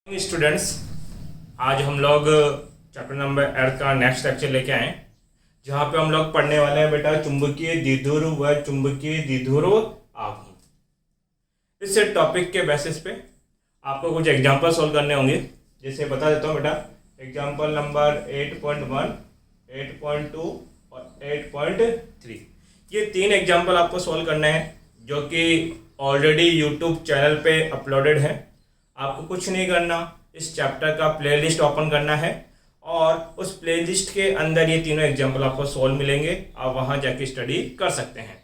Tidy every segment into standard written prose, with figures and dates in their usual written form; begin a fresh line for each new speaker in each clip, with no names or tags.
Students, आज हम लोग चैप्टर नंबर 8 का नेक्स्ट लेक्चर लेके आए हैं, जहाँ पे हम लोग पढ़ने वाले हैं बेटा चुंबकीय द्विध्रुव व चुंबकीय द्विध्रुव आघूर्ण। इस टॉपिक के बेसिस पे आपको कुछ एग्जांपल सॉल्व करने होंगे। जैसे बता देता हूँ बेटा, एग्जांपल नंबर 8.1, 8.2 और 8.3। ये 3 एग्जांपल आपको सॉल्व करने हैं जो कि ऑलरेडी यूट्यूब चैनल पे अपलोडेड है। आपको कुछ नहीं करना, इस चैप्टर का प्लेलिस्ट ओपन करना है और उस प्लेलिस्ट के अंदर ये तीनों एग्जाम्पल आपको सॉल्व मिलेंगे। आप वहाँ जाके स्टडी कर सकते हैं।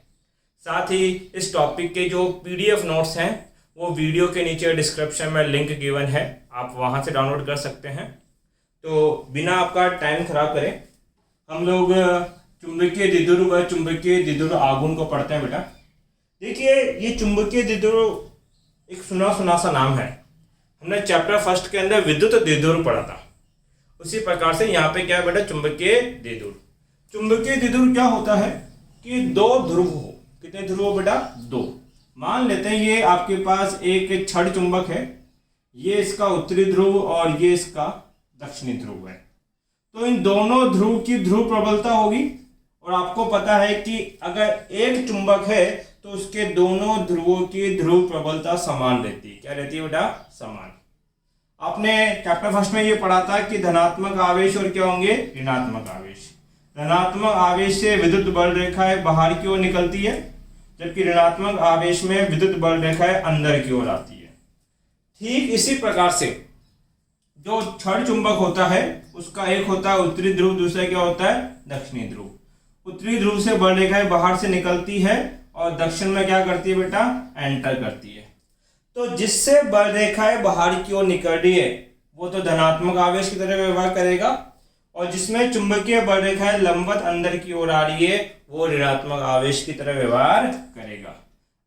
साथ ही इस टॉपिक के जो पीडीएफ नोट्स हैं वो वीडियो के नीचे डिस्क्रिप्शन में लिंक गिवन है, आप वहाँ से डाउनलोड कर सकते हैं। तो बिना आपका टाइम खराब करें हम लोग चुंबकीय द्विध्रुव व चुंबकीय द्विध्रुव आघूर्ण को पढ़ते हैं। बेटा देखिए, ये चुंबकीय द्विध्रुव एक सुना सुना सा नाम है। हमने चैप्टर फर्स्ट के अंदर विद्युत द्विध्रुव पढ़ा था। उसी प्रकार से यहाँ पे क्या है बेटा, चुंबकीय द्विध्रुव। चुंबकीय द्विध्रुव क्या होता है कि 2 ध्रुव हो। कितने ध्रुव हो बेटा? 2। मान लेते हैं ये आपके पास एक छड़ चुंबक है, ये इसका उत्तरी ध्रुव और ये इसका दक्षिणी ध्रुव है। तो इन दोनों ध्रुव की ध्रुव प्रबलता होगी और आपको पता है कि अगर एक चुंबक है तो उसके दोनों ध्रुवों की ध्रुव प्रबलता समान रहती है। क्या रहती है बेटा? समान। आपने चैप्टर फर्स्ट में ये पढ़ा था कि धनात्मक आवेश और क्या होंगे? ऋणात्मक आवेश। धनात्मक आवेश से विद्युत बल रेखाएं बाहर की ओर निकलती है, जबकि ऋणात्मक आवेश में विद्युत बल रेखाएं अंदर की ओर आती है। ठीक इसी प्रकार से जो छड़ चुंबक होता है उसका एक होता है उत्तरी ध्रुव, दूसरा क्या होता है? दक्षिणी ध्रुव। उत्तरी ध्रुव से बल रेखाएं बाहर से निकलती है और दक्षिण में क्या करती है बेटा? एंटर करती है। तो जिससे बल रेखाएं बाहर की ओर निकल रही है वो तो धनात्मक आवेश की तरह व्यवहार करेगा, और जिसमें चुंबकीय बल रेखाएं लंबवत अंदर की ओर आ रही है वो ऋणात्मक आवेश की तरह व्यवहार करेगा।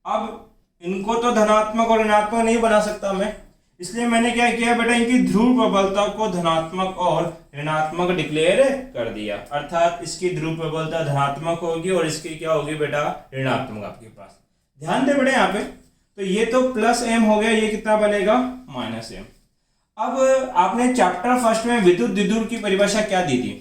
अब इनको तो धनात्मक और ऋणात्मक नहीं बना सकता मैं, इसलिए मैंने क्या किया बेटा, इनकी ध्रुव प्रबलता को धनात्मक और ऋणात्मक डिक्लेयर कर दिया। अर्थात इसकी ध्रुव प्रबलता धनात्मक होगी और इसकी क्या होगी बेटा? ऋणात्मक आपके पास। ध्यान दे बेटा यहाँ पे, तो ये तो +m हो गया, ये कितना बनेगा? -m। अब आपने चैप्टर फर्स्ट में विद्युत द्विध्रुव की परिभाषा क्या दी थी?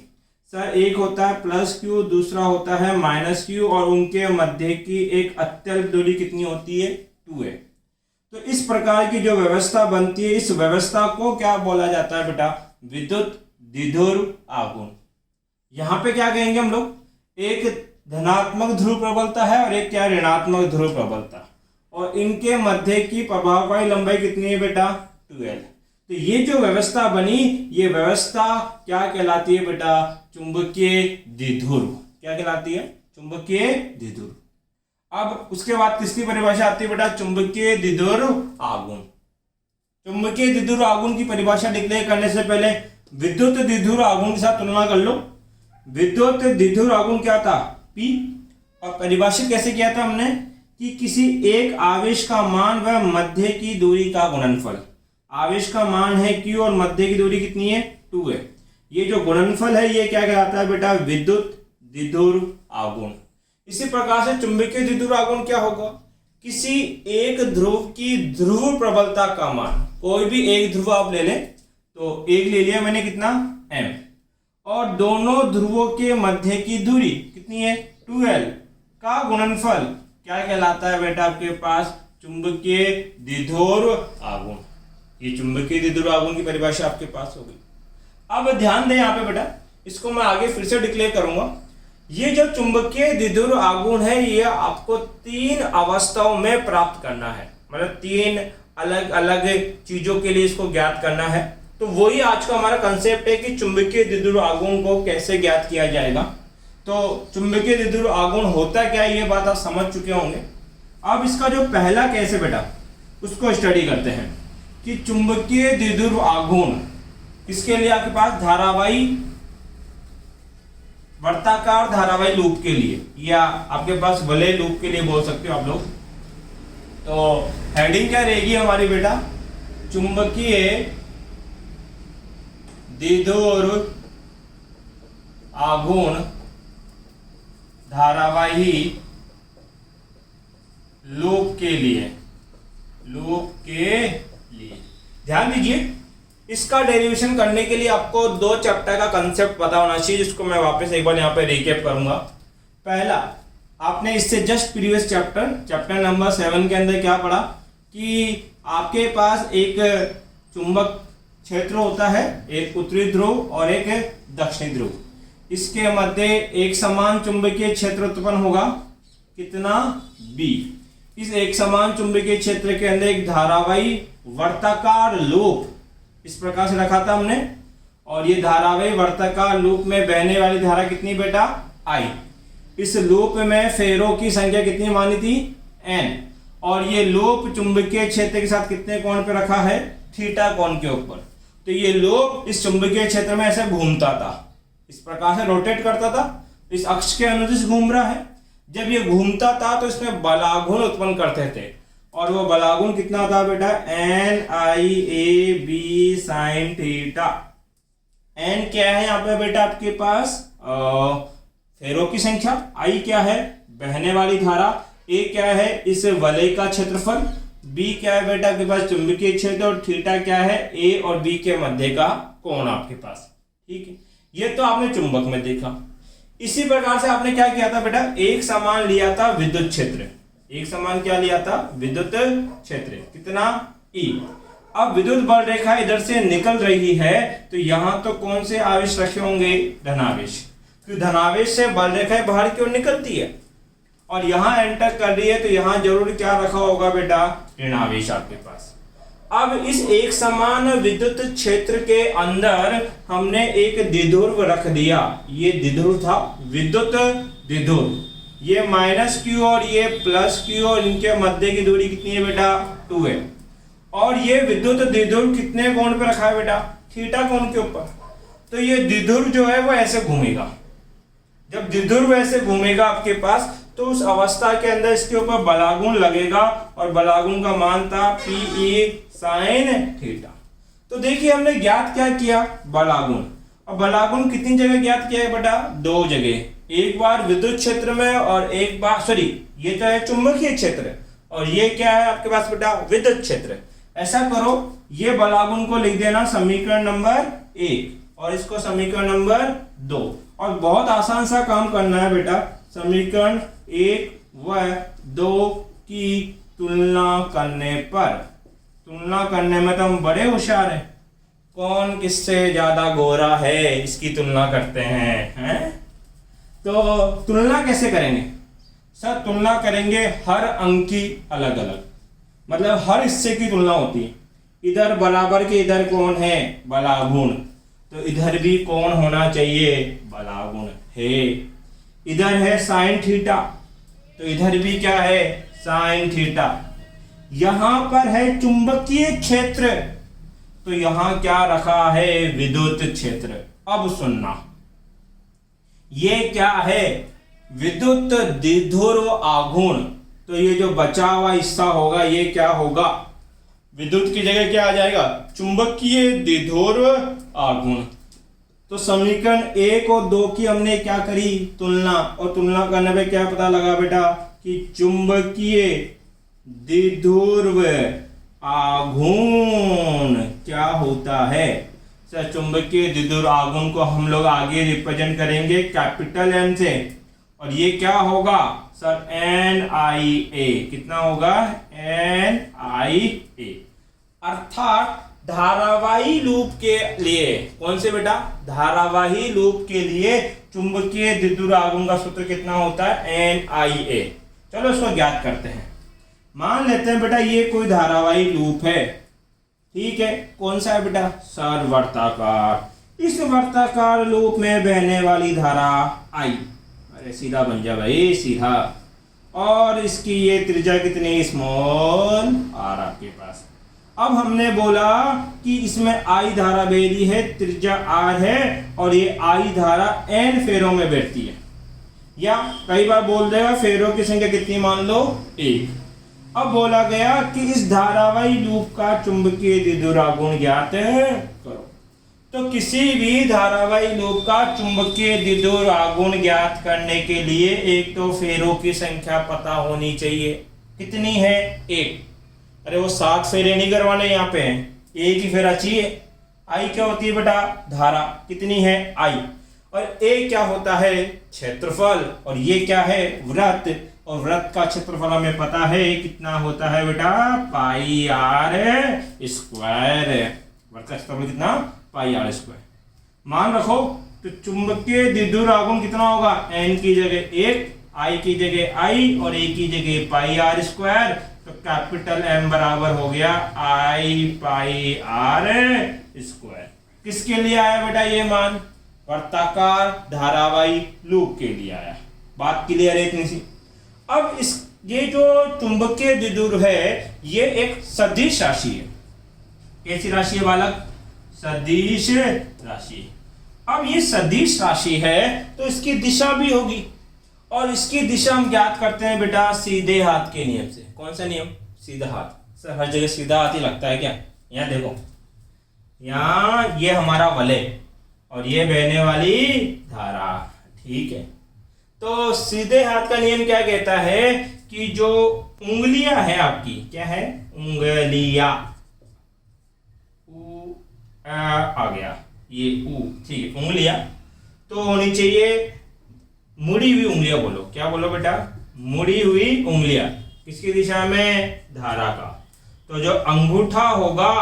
सर एक होता है +q, दूसरा होता है -q और उनके मध्य की एक अत्यल्प दूरी कितनी होती है? 2a। तो इस प्रकार की जो व्यवस्था बनती है, इस व्यवस्था को क्या बोला जाता है बेटा? विद्युत द्विध्रुव आघूर्ण। यहाँ पे क्या कहेंगे हम लोग? एक धनात्मक ध्रुव प्रबलता है और एक क्या? ऋणात्मक ध्रुव प्रबलता, और इनके मध्य की प्रभावकारी लंबाई कितनी है बेटा? 2l। तो ये जो व्यवस्था बनी, ये व्यवस्था क्या कहलाती है बेटा? चुंबकीय द्विध्रुव। क्या कहलाती है? चुंबकीय द्विध्रुव। अब उसके बाद किसकी परिभाषा आती है बेटा? चुंबकीय द्विध्रुव आघूर्ण। चुंबकीय द्विध्रुव आघूर्ण की परिभाषा डिक्लेयर करने से पहले विद्युत द्विध्रुव आघूर्ण के साथ तुलना कर लो। विद्युत द्विध्रुव आघूर्ण क्या था? P। और परिभाषित कैसे किया था हमने कि किसी एक आवेश का मान व मध्य की दूरी का गुणनफल। आवेश का मान है Q और मध्य की दूरी कितनी है? 2 है। ये जो गुणनफल है ये क्या कहलाता है बेटा? विद्युत द्विध्रुव आघूर्ण। इसी प्रकार से चुंबकीय द्विध्रुव आघूर्ण क्या होगा? किसी एक ध्रुव की ध्रुव प्रबलता का मान, कोई भी एक ध्रुव आप ले लें, तो एक ले लिया मैंने, कितना? m, और दोनों ध्रुवों के मध्य की दूरी कितनी है? 2l का गुणनफल क्या कहलाता है बेटा आपके पास? चुंबकीय द्विध्रुव आघूर्ण। ये चुंबकीय द्विध्रुव आघूर्ण की परिभाषा आपके पास हो गई। अब ध्यान दें यहाँ पे बेटा, इसको मैं आगे फिर से डिक्लेयर करूंगा। ये जो चुंबकीय द्विध्रुव आघूर्ण है ये आपको 3 अवस्थाओं में प्राप्त करना है, मतलब 3 अलग अलग चीजों के लिए इसको ज्ञात करना है। तो वही आज का हमारा कंसेप्ट है कि चुंबकीय द्विध्रुव आघूर्ण को कैसे ज्ञात किया जाएगा। तो चुंबकीय द्विध्रुव आघूर्ण होता क्या है ये बात आप समझ चुके होंगे। अब इसका जो पहला केस है बेटा उसको स्टडी करते हैं कि चुंबकीय द्विध्रुव आघूर्ण इसके लिए आपके पास धारावाही, वर्ताकार धारावाही लूप के लिए, या आपके पास वलय लूप के लिए बोल सकते हो आप लोग। तो हेडिंग क्या रहेगी हमारी बेटा? चुंबकीय द्विध्रुव आघूर्ण धारावाही लूप के लिए। ध्यान दीजिए, इसका डेरिवेशन करने के लिए आपको दो चैप्टर का कंसेप्ट पता होना चाहिए, जिसको मैं वापस एक बार यहाँ पे रिकैप करूंगा। पहला, आपने इससे जस्ट प्रीवियस चैप्टर नंबर 7 के अंदर क्या पढ़ा कि आपके पास एक चुंबक क्षेत्र होता है, एक उत्तरी ध्रुव और एक दक्षिणी ध्रुव। इसके मध्य एक समान चुंबकीय क्षेत्र उत्पन्न होगा, कितना B। इस एक समान चुंबकीय क्षेत्र के अंदर एक धारावाही वर्ताकार लूप इस प्रकार से रखा था हमने, और ये धारावाही वर्ताकार लूप में बहने वाली धारा कितनी बेटा, I। इस लूप में फेरों की संख्या कितनी मानी थी, N, और ये लूप चुंबकीय क्षेत्र के साथ कितने कोण पे रखा है, थीटा कोण के ऊपर। तो ये लूप इस चुंबकीय क्षेत्र में ऐसे घूमता था, इस प्रकार से रोटेट करता था, इस अक्ष के अनुदिश घूम रहा है। जब ये घूमता था तो इसमें बलागुण उत्पन्न करते थे, और वो बलागुण कितना था बेटा, NIAB sin थीटा। N क्या है यहाँ पे बेटा आपके पास, फेरों की संख्या, I क्या है बहने वाली धारा, A क्या है इस वलय का क्षेत्रफल, B क्या है बेटा आपके पास चुंबकीय क्षेत्र, और थीटा क्या है A और B के मध्य का कोण आपके पास। ठीक है, ये तो आपने चुंबक में देखा। इसी प्रकार से आपने क्या किया था बेटा, एक समान लिया था विद्युत क्षेत्र। एक समान क्या लिया था, विद्युत क्षेत्र, कितना E। अब विद्युत बल रेखा इधर से निकल रही है, तो यहां तो कौन से आवेश रखे होंगे, धनावेश, क्योंकि धनावेश से बल रेखा बाहर की ओर निकलती है, और यहां एंटर कर रही है, तो यहां जरूर क्या रखा होगा बेटा, ऋणावेश आपके पास। अब इस एक समान विद्युत क्षेत्र के अंदर हमने एक द्विध्रुव रख दिया। ये द्विध्रुव था, विद्युत द्विध्रुव, ये -q और ये +q, और इनके मध्य की दूरी कितनी है बेटा, 2 है। और ये विद्युत द्विध्रुव कितने कोण पे रखा है बेटा, थीटा कोण के ऊपर। तो ये द्विध्रुव जो है वो ऐसे घूमेगा। जब द्विध्रुव ऐसे घूमेगा आपके पास, तो उस अवस्था के अंदर इसके ऊपर बलागुण लगेगा, और बलागुण का मान था PE sin थीटा। तो देखिए हमने ज्ञात क्या किया, बलागुण। अब बलागुण कितनी जगह ज्ञात किया है बेटा, 2 जगह, एक बार विद्युत क्षेत्र में और एक बार ये तो है चुंबकीय क्षेत्र, और ये क्या है आपके पास बेटा, विद्युत क्षेत्र। ऐसा करो, ये बलागुण को लिख देना समीकरण नंबर 1 और इसको समीकरण नंबर 2, और बहुत आसान सा काम करना है बेटा। समीकरण 1 व 2 की तुलना करने में तो हम बड़े होशियार हैं। कौन किससे ज्यादा गोरा है इसकी तुलना करते हैं? तो तुलना कैसे करेंगे सर? तुलना करेंगे हर अंक की अलग अलग, मतलब हर हिस्से की तुलना होती है। इधर बराबर के इधर कौन है, बलागुण, तो इधर भी कौन होना चाहिए, बलागुण है। इधर है साइन थीटा, तो इधर भी क्या है, साइन थीटा। यहां पर है चुंबकीय क्षेत्र, तो यहां क्या रखा है, विद्युत क्षेत्र। अब सुनना, ये क्या है, विद्युत द्विध्रुव आघूर्ण। तो ये जो बचा हुआ हिस्सा होगा ये क्या होगा, विद्युत की जगह क्या आ जाएगा, चुंबकीय द्विध्रुव आघूर्ण। तो समीकरण 1 और 2 की हमने क्या करी, तुलना, और तुलना करने पे क्या पता लगा बेटा कि चुंबकीय द्विध्रुव आघूर्ण क्या होता है। सर चुंबकीय द्विध्रुव आघूर्ण को हम लोग आगे रिप्रेजेंट करेंगे कैपिटल M से, और ये क्या होगा सर, NIA। कितना होगा, NIA। अर्थात धारावाही लूप के लिए, कौन से बेटा, धारावाही लूप के लिए चुंबकीय द्विध्रुव आघूर्ण का सूत्र कितना होता है, NIA। चलो इसको ज्ञात करते हैं। मान लेते हैं बेटा ये कोई धारावाही लूप है, ठीक है, कौन सा है बेटा, सर वर्ताकार। इस वर्ताकार लूप में बहने वाली धारा I, अरे सीधा बन जा भाई, सीधा, और इसकी ये त्रिज्या कितनी, स्मॉल r आपके पास। अब हमने बोला कि इसमें I धारा बह रही है, त्रिज्या r है, और ये I धारा n फेरों में बैठती है, या कई बार बोल देगा फेरों की संख्या कितनी, मान लो 1। अब बोला गया कि इस धारावाही लूप का चुंबकीय द्विध्रुव आघूर्ण ज्ञात करो। तो किसी भी धारावाही लूप का चुंबकीय द्विध्रुव आघूर्ण ज्ञात करने के लिए एक तो फेरों की संख्या पता होनी चाहिए, कितनी है, 1। अरे वो 7 फेरे नहीं करवाने यहाँ पे, एक ही फेरा चाहिए। आई क्या होती है बेटा, धारा कितनी है आई, और ए क्या होता है, क्षेत्रफल, और ये क्या है, वृत्त, और वृत्त का क्षेत्रफल हमें पता है कितना होता है बेटा, पाई आर स्क्वायर। वृत्त का क्षेत्रफल कितना, पाई आर स्क्वायर। मान रखो तो चुंबकीय द्विध्रुव आघूर्ण कितना होगा, एन की जगह 1, आई की जगह आई और ए की जगह पाई आर स्क्वायर, तो कैपिटल एम बराबर हो गया आई पाई आर स्क्वायर। किसके लिए आया बेटा ये मान, वर्ताकार धारावाही लूप के लिए आया। बात क्लियर है इतनी सी। अब इस ये जो चुंबकीय द्विध्रुव है ये एक सदिश राशि है। कैसी राशि है बालक, सदिश राशि। अब ये सदिश राशि है तो इसकी दिशा भी होगी, और इसकी दिशा हम ज्ञात करते हैं बेटा सीधे हाथ के नियम से। कौन सा नियम, सीधा हाथ। सर हर जगह सीधा हाथ ही लगता है क्या, यहाँ देखो, यहाँ ये हमारा वलय और ये बहने वाली धारा, ठीक है। तो सीधे हाथ का नियम क्या कहता है कि जो उंगलियां है आपकी, क्या है, उंगलियां, आ गया ये ऊ, ठीक है, उंगलियां तो होनी चाहिए मुड़ी हुई उंगलियां। बोलो क्या बोलो बेटा, मुड़ी हुई उंगलियां। किसकी दिशा में, धारा का। तो जो अंगूठा होगा,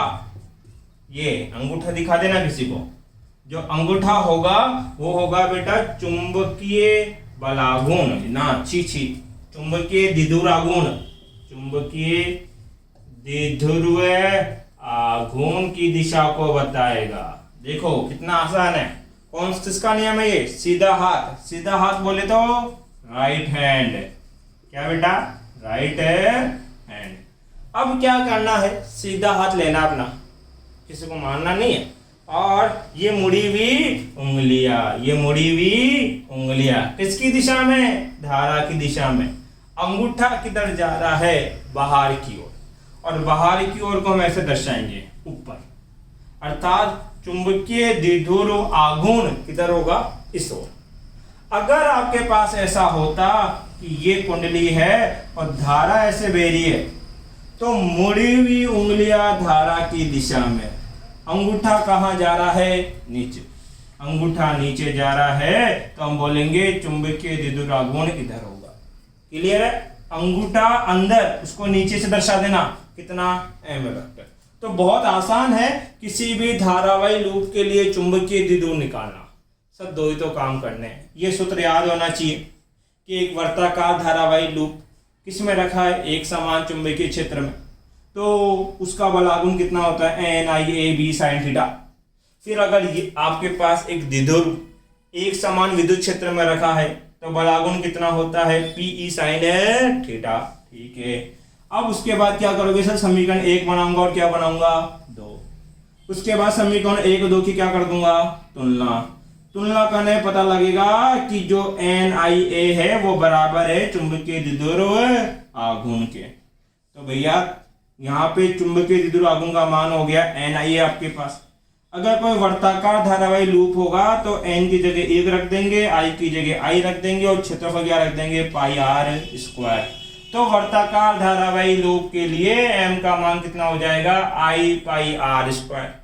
ये अंगूठा दिखा देना किसी को, जो अंगूठा होगा वो होगा बेटा चुंबकीय बलाघूर्ण ना, छी चुंबकीय द्विध्रुव आघूर्ण, चुंबकीय द्विध्रुव आघूर्ण की दिशा को बताएगा। देखो कितना आसान है। कौन किसका नियम है ये, सीधा हाथ। सीधा हाथ बोले तो राइट हैंड, क्या बेटा, राइट हैंड। अब क्या करना है, सीधा हाथ लेना अपना, किसी को मारना नहीं है। और ये मुड़ी हुई उंगलियां, ये मुड़ी हुई उंगलियां किसकी दिशा में, धारा की दिशा में। अंगूठा किधर जा रहा है, बाहर की ओर, और बाहर की ओर को हम ऐसे दर्शाएंगे ऊपर, अर्थात चुंबकीय द्विध्रुव आघूर्ण किधर होगा, इस ओर। अगर आपके पास ऐसा होता कि ये कुंडली है और धारा ऐसे बह रही है, तो मुड़ी हुई उंगलियां धारा की दिशा में, अंगूठा कहाँ जा रहा है, नीचे, अंगूठा नीचे जा रहा है, तो हम बोलेंगे चुंबकीय द्विध्रुव आघूर्ण इधर होगा। क्लियर है, अंगूठा अंदर, उसको नीचे से दर्शा देना, कितना, एम वेक्टर। तो बहुत आसान है किसी भी धारावाही लूप के लिए चुंबकीय द्विध्रुव निकालना। सब दो ही तो काम करने हैं। ये सूत्र याद होना चाहिए कि एक वर्ताकार धारावाही लूप किस में रखा है, एक समान चुंबकीय क्षेत्र में, तो उसका बलाघूर्ण कितना होता है, n i a b sine theta. फिर अगर ये आपके पास एक द्विध्रुव एक समान विद्युत क्षेत्र में रखा है तो बलाघूर्ण कितना होता है, पी ई साइन थीटा, ठीक है। अब उसके बाद क्या करोगे सर, समीकरण 1 बनाऊंगा और क्या बनाऊंगा, 2। उसके बाद समीकरण 1 और 2 की क्या कर दूंगा, तुलना करने पता लगेगा कि जो एन आई ए है वो बराबर है चुंबकीय द्विध्रुव आघूर्ण के। तो भैया यहाँ पे चुंबकीय द्विध्रुव आघूर्ण का मान हो गया एन आई ए आपके पास। अगर कोई वर्ताकार धारावाही लूप होगा तो एन की जगह 1 रख देंगे, आई की जगह आई रख देंगे और क्षेत्रफल क्या रख देंगे, पाई आर स्क्वायर। तो वर्ताकार धारावाही लूप के लिए m का मान कितना हो जाएगा, आई पाई आर स्क्वायर।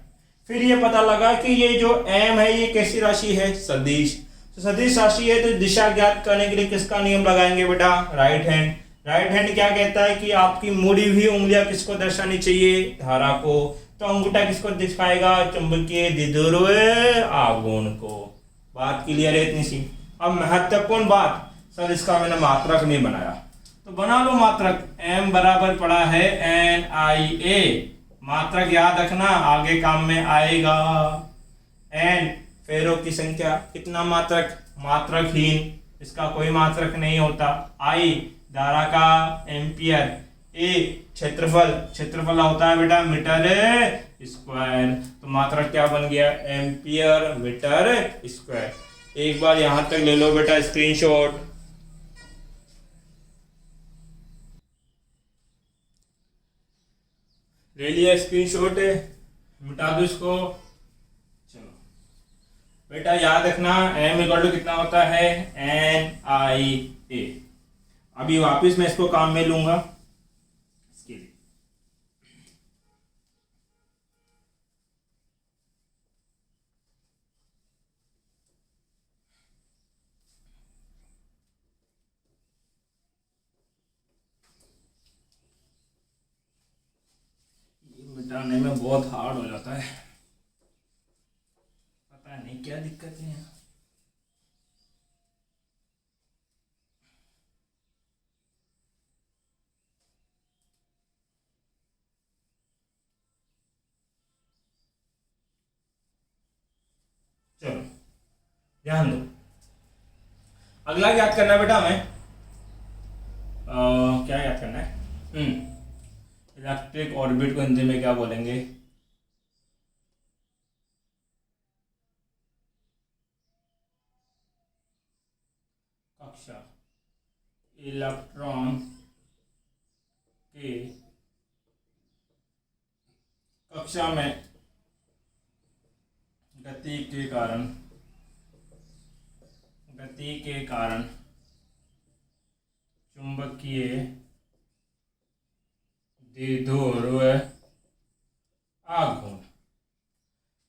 फिर ये पता लगा कि ये जो m है ये कैसी राशि है, सदिश। तो सदिश राशि है तो दिशा ज्ञात करने के लिए किसका नियम लगाएंगे बेटा, राइट हैंड। राइट हैंड क्या कहता है कि आपकी मुड़ी हुई उंगलियां किसको दर्शानी चाहिए, धारा को। तो अंगूठा किसको दिखाएगा, चुंबकीय द्विध्रुव आघूर्ण को। बात क्लियर है इतनी सी। अब महत्वपूर्ण बात, सर इसका मैंने मात्रक नहीं बनाया, तो बना लो मात्रक। m बराबर पड़ा है एन आई ए, मात्रक याद रखना आगे काम में आएगा। n फेरों की संख्या, कितना मात्रक, मात्रकहीन, इसका कोई मात्रक नहीं होता। i धारा का एम्पियर, a क्षेत्रफल, क्षेत्रफल होता है बेटा मीटर स्क्वायर। तो मात्रक क्या बन गया, एम्पियर मीटर स्क्वायर। एक बार यहां तक ले लो बेटा स्क्रीनशॉट। ले लिया स्क्रीनशॉट, मिटा दो इसको। चलो बेटा याद रखना m इक्वल टू कितना होता है, एन आई ए। अभी वापस मैं इसको काम में लूंगा इसके लिए। बहुत हार्ड हो जाता है, पता नहीं क्या दिक्कत है। चलो ध्यान दो, अगला याद करना है बेटा हमें। क्या याद करना है? इलेक्ट्रिक ऑर्बिट को हिंदी में क्या बोलेंगे? कक्षा। इलेक्ट्रॉन के कक्षा में गति के कारण चुंबकीय द्विध्रुव आघूर्ण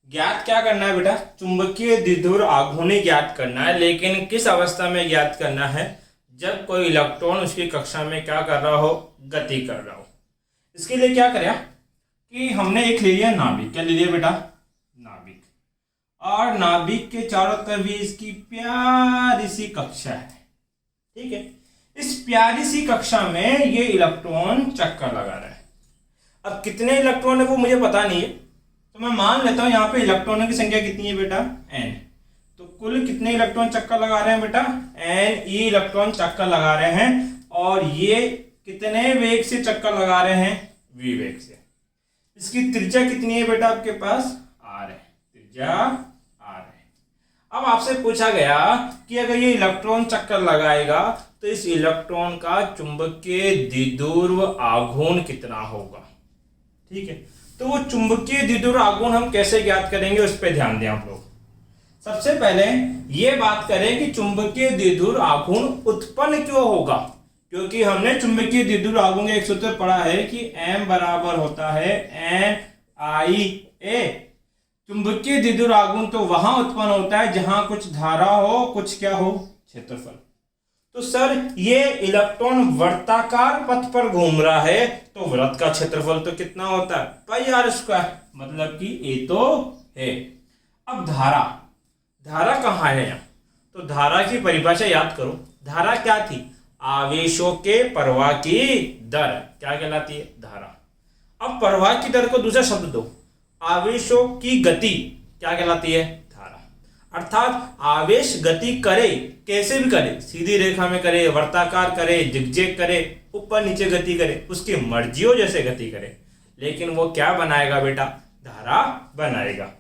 ज्ञात क्या करना है बेटा? चुंबकीय द्विध्रुव आघूर्ण ज्ञात करना है, लेकिन किस अवस्था में ज्ञात करना है? जब कोई इलेक्ट्रॉन उसकी कक्षा में क्या कर रहा हो? गति कर रहा हो। इसके लिए क्या करें कि हमने एक ले लिया नाभिक। क्या ले लिया बेटा? नाभिक। और नाभिक के चारों तरफ भी इसकी प्यारी सी कक्षा है, ठीक है। इस प्यारी सी कक्षा में ये इलेक्ट्रॉन चक्कर लगा रहा है। अब कितने इलेक्ट्रॉन है वो मुझे पता नहीं है, तो मैं मान लेता हूं यहाँ पे इलेक्ट्रॉनों की संख्या कितनी है बेटा? n। तो कुल कितने इलेक्ट्रॉन चक्कर लगा रहे हैं बेटा? n e इलेक्ट्रॉन चक्कर लगा रहे हैं। और ये कितने वेग से चक्कर लगा रहे हैं? v वेग से। इसकी त्रिज्या कितनी है बेटा आपके पास? r है, त्रिज्या r है। अब आपसे पूछा गया कि अगर ये इलेक्ट्रॉन चक्कर लगाएगा तो इस इलेक्ट्रॉन का चुंबकीय द्विध्रुव आघूर्ण कितना होगा, ठीक है। तो वो चुंबकीय द्विध्रुव आघूर्ण हम कैसे ज्ञात करेंगे उस पर ध्यान दें आप लोग। सबसे पहले ये बात करें कि चुंबकीय द्विध्रुव आघूर्ण उत्पन्न क्यों होगा, क्योंकि हमने चुंबकीय द्विध्रुव आघूर्ण का एक सूत्र पढ़ा है कि m बराबर होता है NIA। चुंबकीय द्विध्रुव आघूर्ण तो वहां उत्पन्न होता है जहां कुछ धारा हो, कुछ क्या हो? क्षेत्रफल। तो सर ये इलेक्ट्रॉन वर्ताकार पथ पर घूम रहा है, तो वृत्त का क्षेत्रफल तो कितना होता है? पाई आर स्क्वायर, मतलब कि ए तो है। अब धारा कहाँ है यहाँ? तो धारा की परिभाषा याद करो। धारा क्या थी? आवेशों के प्रवाह की दर क्या कहलाती है? धारा। अब प्रवाह की दर को दूसरा शब्द दो, आवेशों की गति क्या कहलाती है? धारा। अर्थात आवेश गति करे, कैसे भी करे, सीधी रेखा में करे, वर्ताकार करे, जिगजैग करे, ऊपर नीचे गति करे, उसकी मर्जी हो जैसे गति करे, लेकिन वो क्या बनाएगा बेटा? धारा बनाएगा।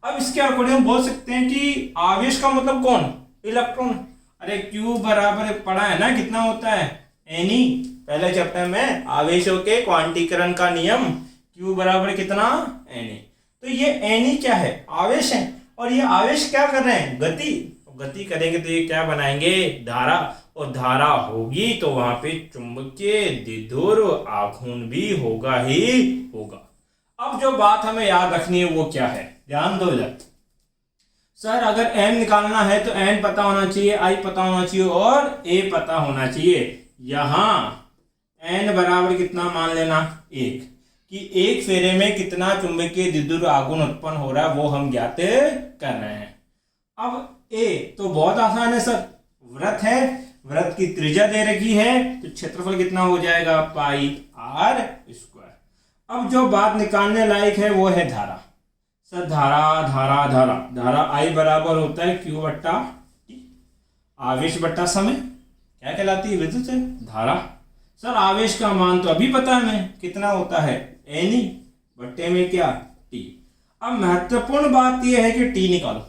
अब इसके अकॉर्डिंग हम बोल सकते हैं कि आवेश का मतलब कौन? इलेक्ट्रॉन। अरे Q बराबर पढ़ा है ना, कितना होता है? Ne। पहले चैप्टर में आवेशों के क्वांटीकरण का नियम, Q बराबर कितना? Ne। तो ये Ne क्या है? आवेश है। और ये आवेश क्या कर रहे हैं? गति करेंगे तो ये क्या बनाएंगे? धारा। और धारा होगी तो वहां पे चुंबकीय द्विध्रुव आघूर्ण भी होगा ही होगा। अब जो बात हमें याद रखनी है वो क्या है? ध्यान दो इधर। सर अगर m निकालना है तो n पता होना चाहिए, i पता होना चाहिए और a पता होना चाहिए। यहां n बराबर कितना मान लेना? 1, कि एक फेरे में कितना चुंबकीय द्विध्रुव आघूर्ण उत्पन्न हो रहा है वो हम ज्ञात कर रहे हैं। अब a तो बहुत आसान है सर, वृत्त है, वृत्त की त्रिज्या दे रखी है, तो क्षेत्रफल कितना हो जाएगा? पाई आर स्क्वायर। अब जो बात निकालने लायक है वो है धारा। सर धारा I बराबर होता है Q बट्टा T, आवेश बट्टा समय, क्या कहलाती है? विद्युत है धारा। सर आवेश का मान तो अभी पता है हमें, कितना होता है? Ne बट्टे में क्या? T। अब महत्वपूर्ण बात यह है कि T निकालो।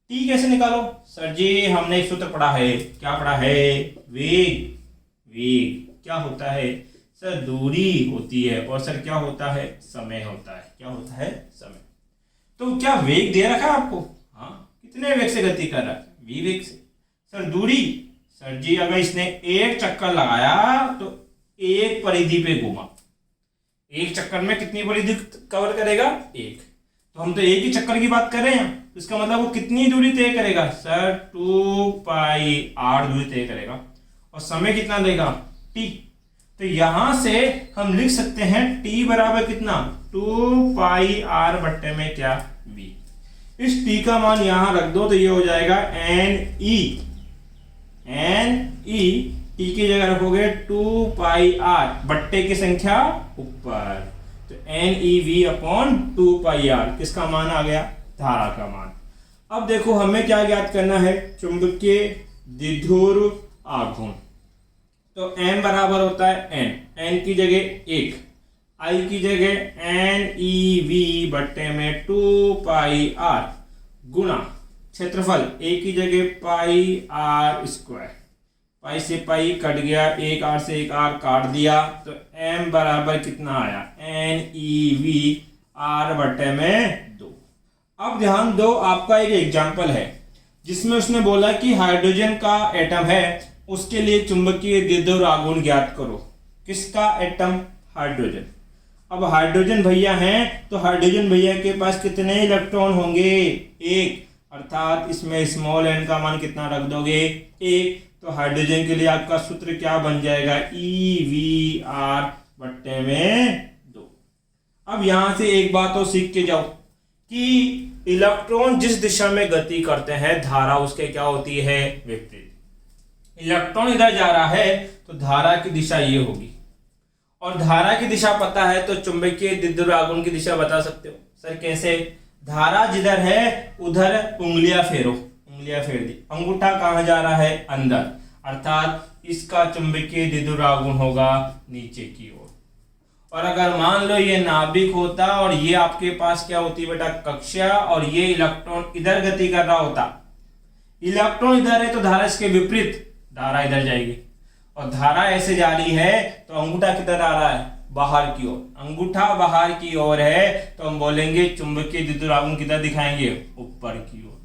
T कैसे निकालो? सर जी हमने एक सूत्र पढ़ा है, क्या पढ़ा है? वेग क्या होता है? सर दूरी होती है, और सर क्या होता है? समय होता है। क्या होता है? समय। तो क्या वेग दे रखा है आपको? हाँ, कितने वेग से गति कर रहा है? v वेग से। सर दूरी, सर जी अगर इसने एक चक्कर लगाया तो एक परिधि पे घूमा, एक चक्कर में कितनी परिधि कवर करेगा? एक। तो हम तो एक ही चक्कर की बात कर रहे हैं, तो इसका मतलब वो कितनी दूरी तय करेगा? सर 2 पाई r दूरी तय करेगा। और समय कितना देगा? t। तो तो यहां से हम लिख सकते हैं t बराबर कितना 2 पाई r बट्टे में क्या v। इस t का मान यहां रख दो तो ये हो जाएगा n e t की जगह रखोगे 2 पाई r बट्टे की संख्या ऊपर, तो n e v अपॉन 2 पाई r किसका मान आ गया, धारा का मान। अब देखो हमें क्या ज्ञात करना है, चुंबकीय द्विध्रुव आघूर्ण। तो m बराबर होता है n की जगह 1, I की जगह n e v बट्टे में 2 पाई r गुणा क्षेत्रफल a की जगह पाई r स्क्वायर, पाई से पाई कट गया, एक r से एक r काट दिया, तो m बराबर कितना आया n e v r बट्टे में 2। अब ध्यान दो, आपका एक एग्जाम्पल है जिसमें उसने बोला कि हाइड्रोजन का एटम है, उसके लिए चुंबकीय द्विध्रुव आघूर्ण ज्ञात करो। किसका एटम, हाइड्रोजन। अब हाइड्रोजन भैया हैं तो हाइड्रोजन भैया के पास कितने इलेक्ट्रॉन होंगे, एक, अर्थात इसमें स्मॉल n का मान कितना रख दोगे, एक। तो हाइड्रोजन के लिए आपका सूत्र क्या बन जाएगा, EVR बट्टे में 2। अब यहां से एक बात तो सीख के जाओ कि इलेक्ट्रॉन जिस दिशा में गति करते हैं धारा उसके क्या होती है, विपरीत। इलेक्ट्रॉन इधर जा रहा है तो धारा की दिशा ये होगी, और धारा की दिशा पता है तो चुंबकीय द्विध्रुव आघूर्ण की दिशा बता सकते हो। सर कैसे, धारा जिधर है उधर उंगलियां फेरो, उंगलियां फेर दी, अंगूठा कहां जा रहा है, अंदर, अर्थात इसका चुंबकीय द्विध्रुव आघूर्ण होगा नीचे की ओर। और अगर मान लो ये नाभिक होता और ये आपके पास क्या होती बेटा, कक्षा, और ये इलेक्ट्रॉन इधर गति कर रहा होता, इलेक्ट्रॉन इधर है तो धारा इसके विपरीत, धारा इधर जाएगी, और धारा ऐसे जा रही है तो अंगूठा किधर आ रहा है, बाहर की ओर, अंगूठा बाहर की ओर है तो हम बोलेंगे चुंबकीय द्विध्रुव आघूर्ण किधर दिखाएंगे, ऊपर की ओर।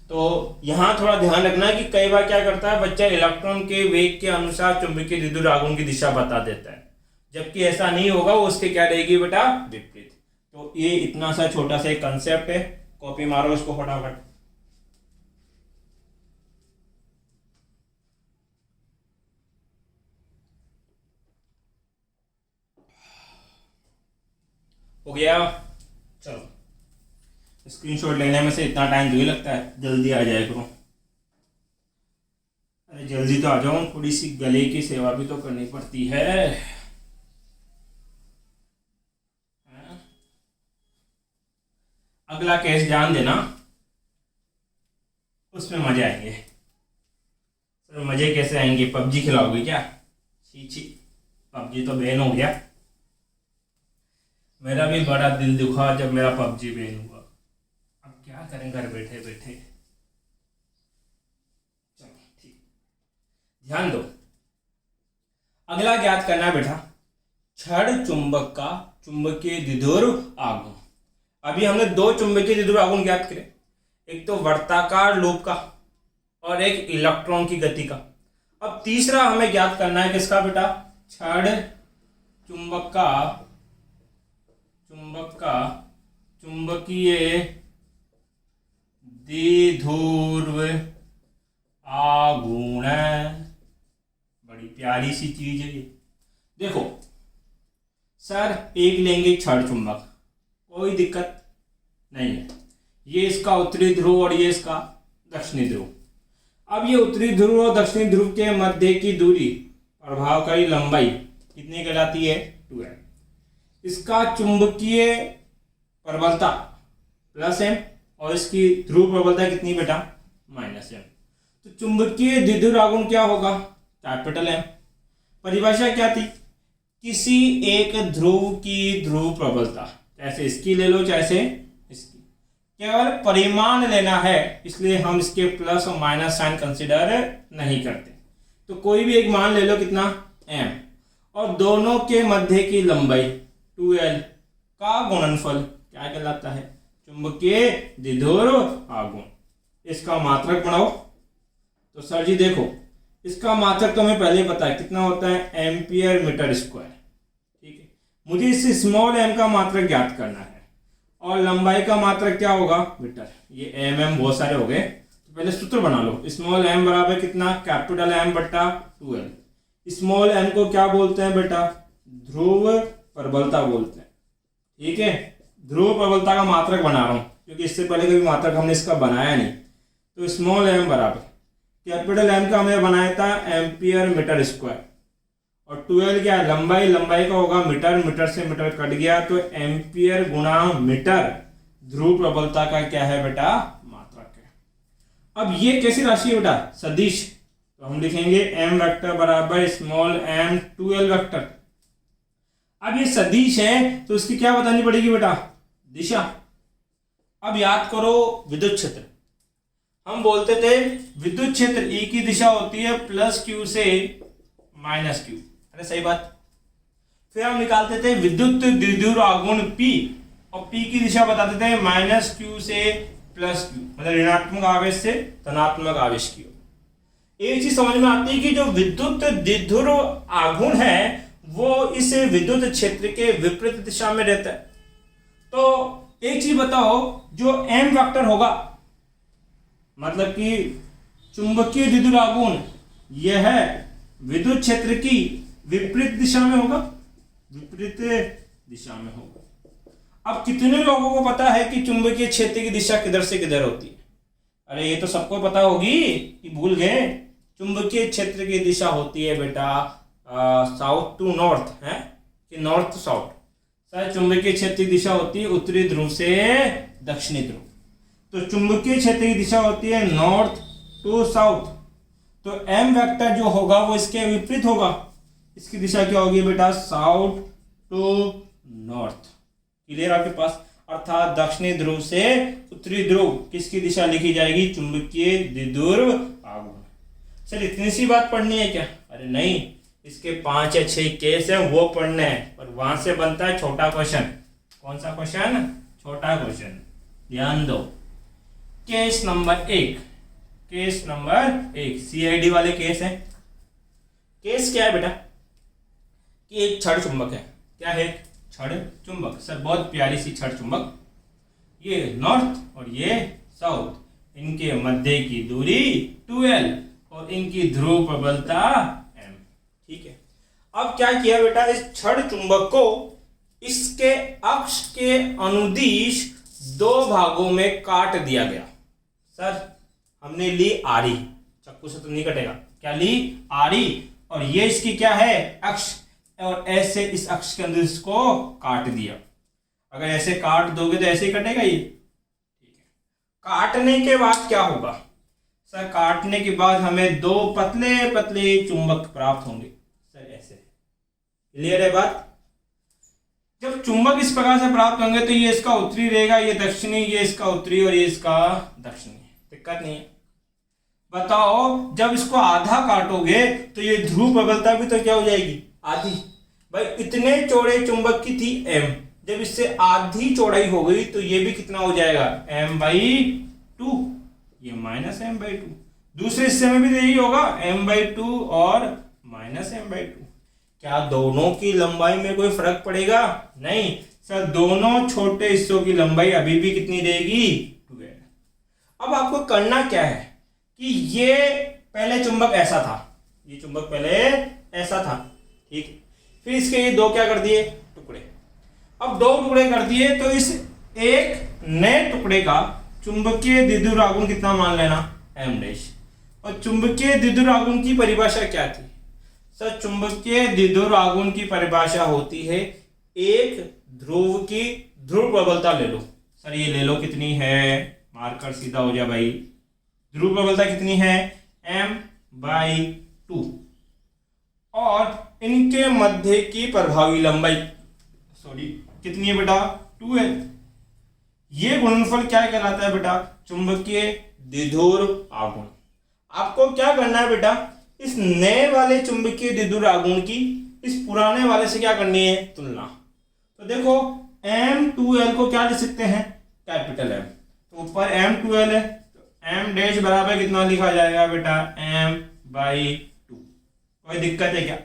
तो यहां थोड़ा ध्यान रखना कि कई बार क्या करता है बच्चा, इलेक्ट्रॉन के वेग के अनुसार चुंबकीय द्विध्रुव आघूर्ण की दिशा बता देता है, जबकि ऐसा नहीं होगा, वो उसके क्या रहेगी बेटा, विपरीत। तो ये इतना सा छोटा सा एक कंसेप्ट है, कॉपी मारो इसको फटाफट। हो गया, चलो स्क्रीनशॉट लेने में से इतना टाइम नहीं लगता है, जल्दी आ जाए करो। अरे जल्दी तो आ जाओ, थोड़ी सी गले की सेवा भी तो करनी पड़ती है। अगला केस ध्यान देना, उसमें मजे आएंगे। सर मजे कैसे आएंगे, पबजी खिलाओगे क्या, छी छी, पबजी तो बैन हो गया। मेरा भी बड़ा दिल दुखा जब मेरा पबजी बैन हुआ, अब क्या करें घर बैठे बैठे। चलो ठीक, ध्यान दो, अगला ज्ञात करना है बेटा छड़ चुंबक का चुंबकीय द्विध्रुव आघूर्ण। अभी हमने दो चुंबकीय द्विध्रुव आघूर्ण ज्ञात करे, एक तो वर्ताकार लूप का और एक इलेक्ट्रॉन की गति का। अब तीसरा हमें ज्ञात करना है किसका बेटा, छड़ चुंबक का चुंबकीय द्विध्रुव आघूर्ण। बड़ी प्यारी सी चीज है ये। देखो सर, एक लेंगे छड़ चुंबक, कोई दिक्कत नहीं है, ये इसका उत्तरी ध्रुव और ये इसका दक्षिणी ध्रुव। अब ये उत्तरी ध्रुव और दक्षिणी ध्रुव के मध्य की दूरी, प्रभावकारी लंबाई कितनी कहलाती है, 2m। इसका चुंबकीय प्रबलता +m और इसकी ध्रुव प्रबलता कितनी बेटा, -m। तो चुंबकीय द्विध्रुव आघूर्ण क्या होगा, M। परिभाषा क्या थी, किसी एक ध्रुव की ध्रुव प्रबलता, चाहे इसकी ले लो चाहे इसकी, केवल परिमाण लेना है, इसलिए हम इसके प्लस और माइनस साइन कंसिडर नहीं करते। तो कोई भी एक मान ले लो कितना, m, और दोनों के मध्य की लंबाई 2l का गुणनफल क्या कहलाता है, चुंबकीय द्विध्रुव आघूर्ण। इसका मात्रक बनाओ। तो सर जी देखो, इसका मात्रक तो हमें पहले ही पता है कितना होता है, एम्पियर मीटर स्क्वायर। ठीक है, मुझे इस स्मॉल m का मात्रक ज्ञात करना है, और लंबाई का मात्रक क्या होगा, मीटर। ये mm बहुत सारे हो गए, तो पहले सूत्र बना लो। स्मॉल m बराबर कितना, कैपिटल M बट्टा 2l।
स्मॉल m को क्या बोलते हैं बेटा, ध्रुव प्रबलता बोलते हैं। ठीक है, ध्रुव प्रबलता का मात्रक बना रहा हूं क्योंकि इससे पहले कभी मात्रक हमने इसका बनाया नहीं। तो स्मॉल m बराबर कैपिटल M का हमने बनाया था एम्पियर मीटर स्क्वायर, और 12 क्या है, लंबाई, लंबाई का होगा मीटर, मीटर से मीटर कट गया तो एम्पियर गुणा मीटर ध्रुव प्रबलता का क्या है बेटा, मात्रक है। अब ये कैसी राशि है बेटा, सदिश। तो हम लिखेंगे m वेक्टर बराबर स्मॉल m 12 वेक्टर। अब ये सदिश है तो इसकी क्या बतानी पड़ेगी बेटा, दिशा। अब याद करो विद्युत क्षेत्र, हम बोलते थे विद्युत क्षेत्र E की दिशा होती है प्लस Q से माइनस Q, अरे सही बात। फिर हम निकालते थे विद्युत द्विध्रुव आघूर्ण P, और P की दिशा बताते थे माइनस Q से प्लस Q, मतलब ऋणात्मक आवेश से धनात्मक आवेश की। एक चीज समझ में आती है कि जो विद्युत द्विध्रुव आघूर्ण है वो इस विद्युत क्षेत्र के विपरीत दिशा में रहता है। तो एक चीज बताओ, जो m वेक्टर होगा, मतलब कि चुंबकीय द्विध्रुव आघूर्ण यह है विद्युत क्षेत्र की विपरीत दिशा में होगा, विपरीत दिशा में होगा। अब कितने लोगों को पता है कि चुंबकीय क्षेत्र की दिशा किधर से किधर होती है? अरे ये तो सबको पता होगी कि भूल गए। चुंबकीय क्षेत्र की दिशा होती है बेटा साउथ टू नॉर्थ, है कि नॉर्थ टू साउथ। सर चुंबकीय क्षेत्र की दिशा होती है उत्तरी ध्रुव से दक्षिणी ध्रुव, तो चुंबकीय क्षेत्र की दिशा होती है नॉर्थ टू साउथ। तो m वेक्टर जो होगा वो इसके विपरीत होगा, इसकी दिशा क्या होगी बेटा, साउथ टू नॉर्थ। क्लियर आपके पास, अर्थात दक्षिणी ध्रुव से उत्तरी ध्रुव किसकी दिशा लिखी जाएगी, चुंबकीय द्विध्रुव आघूर्ण। सर इतनी सी बात पढ़नी है क्या? अरे नहीं, इसके 5 या 6 केस हैं वो पढ़ने हैं, पर वहां से बनता है छोटा क्वेश्चन। कौन सा क्वेश्चन? छोटा क्वेश्चन। ध्यान दो, case number 1, case number 1 CID वाले केस है। केस क्या है बेटा कि एक छड़ चुंबक है। क्या है? छड़ चुंबक। सर बहुत प्यारी सी छड़ चुंबक, ये नॉर्थ और ये साउथ, इनके मध्य की दूरी 12 और इनकी ध्रुव प्रबलता m। ठीक है, अब क्या किया बेटा, इस छड़ चुंबक को इसके अक्ष के अनुदिश 2 भागों में काट दिया गया। सर हमने ली आरी, चाकू से तो नहीं कटेगा, क्या ली? आरी, और ये इसकी क्या है, अक्ष, और ऐसे इस अक्ष के अंदर इसको काट दिया। अगर ऐसे काट दोगे तो ऐसे ही कटेगा ये। ठीक है, काटने के बाद क्या होगा? सर काटने के बाद हमें 2 पतले पतले चुंबक प्राप्त होंगे। सर ऐसे, क्लियर है बात? जब चुंबक इस प्रकार से प्राप्त होंगे तो ये इसका उत्तरी रहेगा, ये दक्षिणी, ये इसका उत्तरी और ये इसका दक्षिणी। दिक्कत नहीं है। बताओ जब इसको आधा काटोगे तो ये ध्रुव प्रबलता भी तो क्या हो जाएगी, आधी। भाई इतने चौड़े चुंबक की थी m, जब इससे आधी चौड़ाई हो गई तो ये भी कितना हो जाएगा, m/2, ये -m/2। दूसरे हिस्से में भी यही होगा, m/2 और -m/2। क्या दोनों की लंबाई में कोई फर्क पड़ेगा? नहीं सर, दोनों छोटे हिस्सों की लंबाई अभी भी कितनी रहेगी, 12। अब आपको करना क्या है कि ये पहले चुंबक ऐसा था, ये चुंबक पहले ऐसा था, ठीक। फिर इसके ये 2 क्या कर दिए, टुकड़े। अब 2 टुकड़े कर दिए तो इस एक नए टुकड़े का चुंबकीय द्विध्रुव आघूर्ण कितना मान लेना, m'। और चुंबकीय द्विध्रुव आघूर्ण की परिभाषा क्या थी? सर चुंबकीय द्विध्रुव आघूर्ण की परिभाषा होती है एक ध्रुव की ध्रुव प्रबलता ले लो। सर ये ले लो, कितनी है, मार्कर सीधा हो जाए भाई, ध्रुव प्रबलता कितनी है, m/2, और इनके मध्य की प्रभावी लंबाई कितनी है बेटा, 2 है। ये गुणनफल क्या कहलाता है बेटा, चुंबकीय द्विध्रुव आघूर्ण। आपको क्या करना है बेटा, इस नए वाले चुंबकीय द्विध्रुव आघूर्ण की इस पुराने वाले से क्या करनी है, तुलना। तो देखो m2l को क्या लिख सकते हैं, कैपिटल M। तो ऊपर m2l है तो m' बराबर कितना लिखा जाएगा बेटा, m/2। कोई दिक्कत है क्या?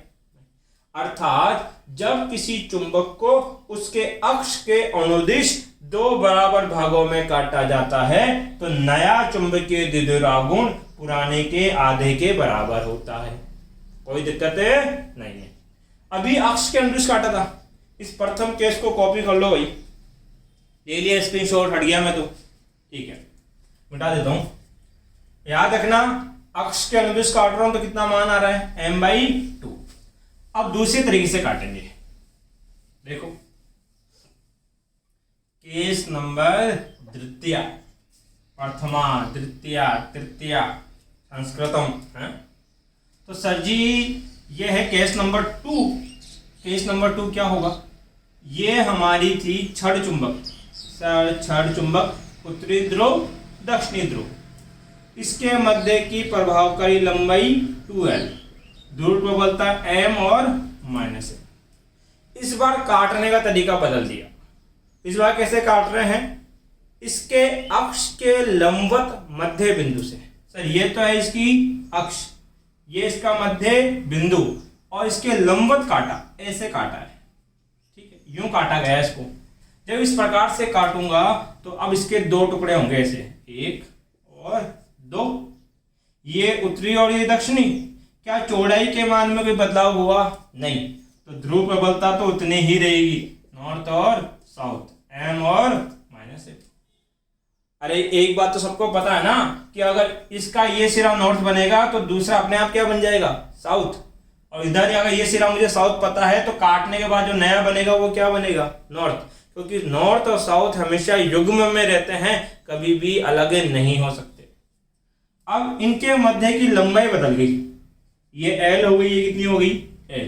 अर्थात जब किसी चुंबक को उसके अक्ष के अनुदिश 2 बराबर भागों में काटा जाता है तो नया चुंबकीय द्विध्रुव आघूर्ण पुराने के आधे के बराबर होता है। कोई दिक्कत नहीं है। अभी अक्ष के अनुदिश काटा था, इस प्रथम केस को कॉपी कर लो भाई, ले लिया स्क्रीनशॉट, हट गया मैं तो, ठीक है मिटा देता हूं। याद रखना अक्ष के अनुदिश काट रहा हूं तो कितना मान आ रहा है m/2। अब दूसरे तरीके से काटेंगे, देखो केस नंबर द्वितीय, प्रथमा द्वितीया तृतीया संस्कृतम है। तो सर जी ये है केस नंबर 2। केस नंबर 2 क्या होगा, ये हमारी थी छड़ चुंबक, सर छड़ चुंबक उत्तरी ध्रुव दक्षिणी ध्रुव, इसके मध्य की प्रभावकारी लंबाई 2l, ध्रुव प्रबलता m और -m। इस बार काटने का तरीका बदल दिया। इस बार कैसे काट रहे हैं, इसके अक्ष के लंबवत मध्य बिंदु से। सर ये तो है इसकी अक्ष, ये इसका मध्य बिंदु, और इसके लंबवत काटा, ऐसे काटा है, ठीक है, यूं काटा गया इसको। जब इस प्रकार से काटूंगा तो अब इसके दो टुकड़े होंगे ऐसे, 1 और 2, ये उत्तरी और ये दक्षिणी। क्या चौड़ाई के मान में कोई बदलाव हुआ, नहीं, तो ध्रुव प्रबलता तो उतनी ही रहेगी, नॉर्थ और साउथ, m और -m। अरे एक बात तो सबको पता है ना कि अगर इसका ये सिरा नॉर्थ बनेगा तो दूसरा अपने आप क्या बन जाएगा, साउथ, और इधर अगर ये सिरा मुझे साउथ पता है तो काटने के बाद जो नया बनेगा वो क्या बनेगा, नॉर्थ, क्योंकि नॉर्थ और साउथ हमेशा युग्म में रहते हैं, कभी भी अलग नहीं हो सकते। अब इनके मध्य की लंबाई बदल गई, ये l हो गई, ये कितनी हो गई l,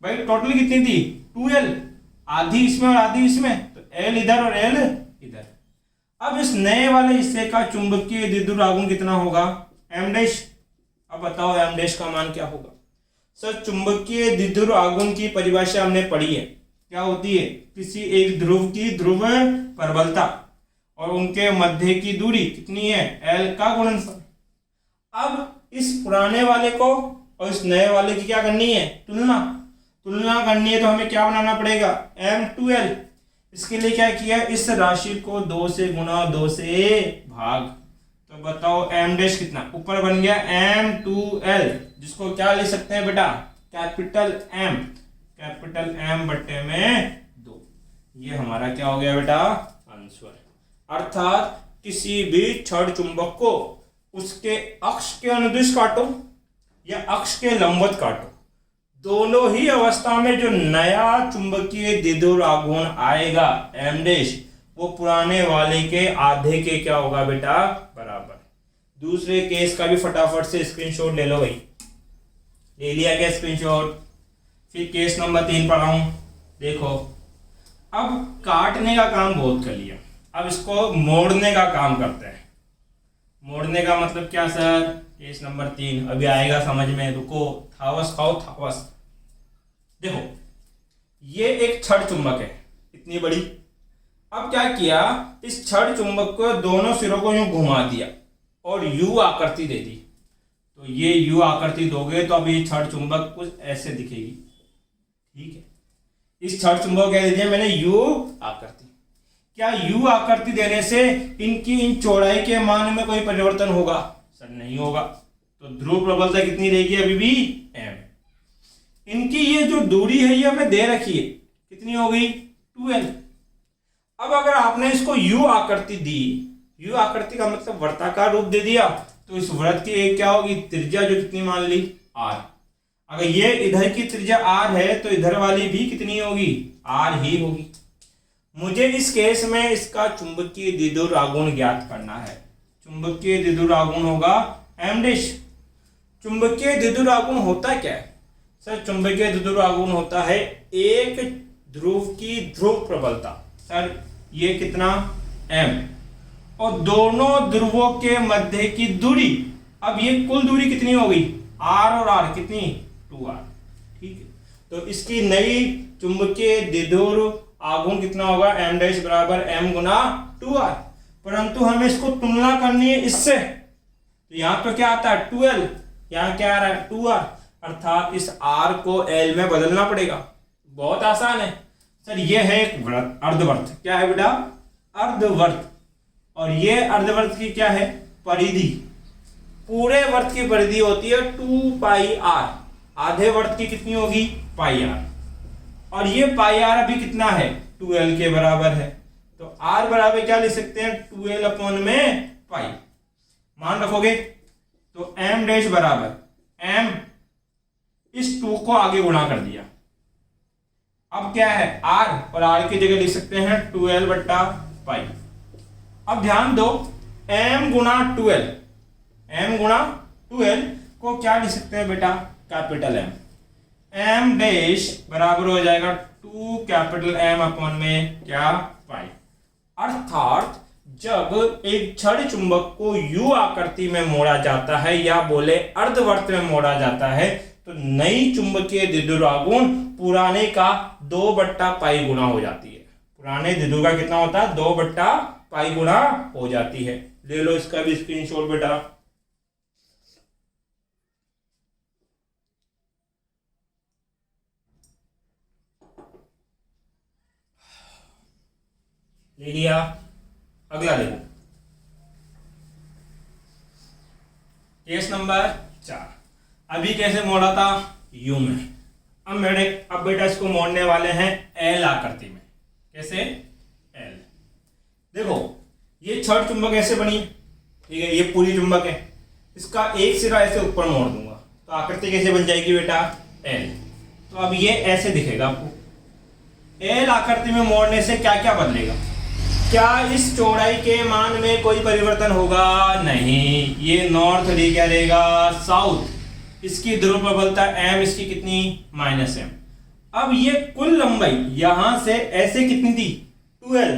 भाई टोटल कितनी थी 2l, आधी इसमें और आधी इसमें, तो l इधर और l इधर। अब इस नए वाले हिस्से का चुंबकीय द्विध्रुव आघूर्ण कितना होगा, m'। अब बताओ m' का मान क्या होगा। सर चुंबकीय द्विध्रुव आघूर्ण की परिभाषा हमने पढ़ी है, क्या होती है, किसी एक ध्रुव की ध्रुव प्रबलता और उनके मध्य की दूरी कितनी है, l का गुणनफल। अब इस पुराने वाले को और इस नए वाले की क्या करनी है, तुलना करनी है, तो हमें क्या बनाना पड़ेगा, m2l। इसके लिए क्या किया, इस राशि को 2 से गुणा, 2 से भाग, तो बताओ m' कितना, ऊपर बन गया m2l, जिसको क्या लिख सकते हैं बेटा, कैपिटल M बट्टे में 2। ये हमारा क्या हो गया बेटा, आंसर। अर्थात किसी भी छड़ चुंबक को उसके अक्ष के अनुदिश काटो या अक्ष के लंबवत काटो, दोनों ही अवस्था में जो नया चुंबकीय द्विध्रुव आघूर्ण आएगा m', वो पुराने वाले के आधे के क्या होगा बेटा, बराबर। दूसरे केस का भी फटाफट से स्क्रीनशॉट ले लो भाई, ले लिया क्या स्क्रीनशॉट। फिर केस नंबर 3 पढ़ाऊं, देखो अब काटने का काम बहुत कर लिया, अब इसको मोड़ने का काम करते हैं। मोड़ने का मतलब क्या सर, केस नंबर 3 अभी आएगा समझ में, रुको, थावस खाओ थावस। देखो ये एक छड़ चुंबक है, इतनी बड़ी। अब क्या किया, इस छड़ चुंबक को दोनों सिरों को यूं घुमा दिया और यू आकृति दे दी। तो ये यू आकृति दोगे तो अब ये छड़ चुंबक कुछ ऐसे दिखेगी, ठीक है। इस छड़ चुंबक को क्या दे दिया मैंने, यू आकृति। क्या यू आकृति देने से इनकी इन चौड़ाई के मान में कोई परिवर्तन होगा, सर नहीं होगा। तो ध्रुव प्रबलता कितनी रहेगी अभी भी, m। इनकी ये जो दूरी है ये हमें दे रखी है, कितनी हो गई 2l। अब अगर आपने इसको यू आकृति दी, यू आकृति का मतलब वर्ताकार रूप दे दिया, तो इस वृत्त की एक क्या होगी, त्रिज्या जो कितनी मान ली r। अगर ये इधर की त्रिज्या r है तो इधर वाली भी कितनी होगी, r ही होगी। मुझे इस केस में इसका चुंबकीय द्विध्रुव आघूर्ण ज्ञात करना है। चुंबकीय द्विध्रुव आघूर्ण होगा m'। चुंबकीय द्विध्रुव आघूर्ण होता क्या है सर, चुंबकीय द्विध्रुव आघूर्ण होता है एक ध्रुव की ध्रुव प्रबलता, सर ये कितना m, और दोनों ध्रुवों के मध्य की दूरी। अब ये कुल दूरी कितनी हो गई, r और r कितनी 2r, ठीक है। तो इसकी नई चुंबकीय द्विध्रुव आघूर्ण कितना होगा, m' बराबर m गुना 2r। परंतु हमें इसको तुलना करनी है इससे, तो यहाँ पे क्या आता है 2l, यहाँ क्या आ रहा है 2r, अर्थात इस r को l में बदलना पड़ेगा। बहुत आसान है सर, ये है एक वृत्त, अर्धवृत्त। क्या है बेटा, अर्धवृत्त। और ये अर्धवृत्त की क्या है, परिधि। पूरे वर्त की परिधि होती है 2 पाई r। आधे वर्त की कितनी होगी, पाई आर, और ये पाई आर अभी कितना है, 2l के बराबर है। तो r बराबर क्या लिख सकते हैं, 2l अपॉन में पाई, मान रखोगे तो m डैश बराबर m इस 2 को आगे गुणा कर दिया, अब क्या है r, और r की जगह लिख सकते हैं 2l बट्टा पाई। अब ध्यान दो, m गुणा 2l को क्या लिख सकते हैं बेटा, कैपिटल M, m डैश बराबर हो जाएगा 2 कैपिटल M अपॉन में क्या, पाई। अर्थात जब एक छड़ चुंबक को U आकृति में मोड़ा जाता है या बोले अर्धवर्त में मोड़ा जाता है, तो नई चुंबकीय द्विध्रुव आघूर्ण पुराने का 2 बट्टा पाई गुना हो जाती है। पुराने द्विध्रुव का कितना होता है, 2 बट्टा पाई गुना हो जाती है। ले लो इसका भी स्क्रीनशॉट बेटा। ले लिया, अगला देखो, केस नंबर 4। अभी कैसे मोड़ा था, यू में। अब बेटा इसको मोड़ने वाले हैं एल आकृति में। कैसे, एल। देखो ये छड़ चुंबक ऐसे बनी, ठीक है, ये पूरी चुंबक है, इसका एक सिरा ऐसे ऊपर मोड़ दूंगा तो आकृति कैसे बन जाएगी बेटा, एल। तो अब ये ऐसे दिखेगा आपको। एल आकृति में मोड़ने से क्या क्या बदलेगा, क्या इस चौड़ाई के मान में कोई परिवर्तन होगा, नहीं, ये नॉर्थ डी क्या रहेगा, साउथ। इसकी ध्रुव प्रबलता m, इसकी कितनी, -m। अब ये कुल लंबाई यहां से ऐसे कितनी थी, 2l,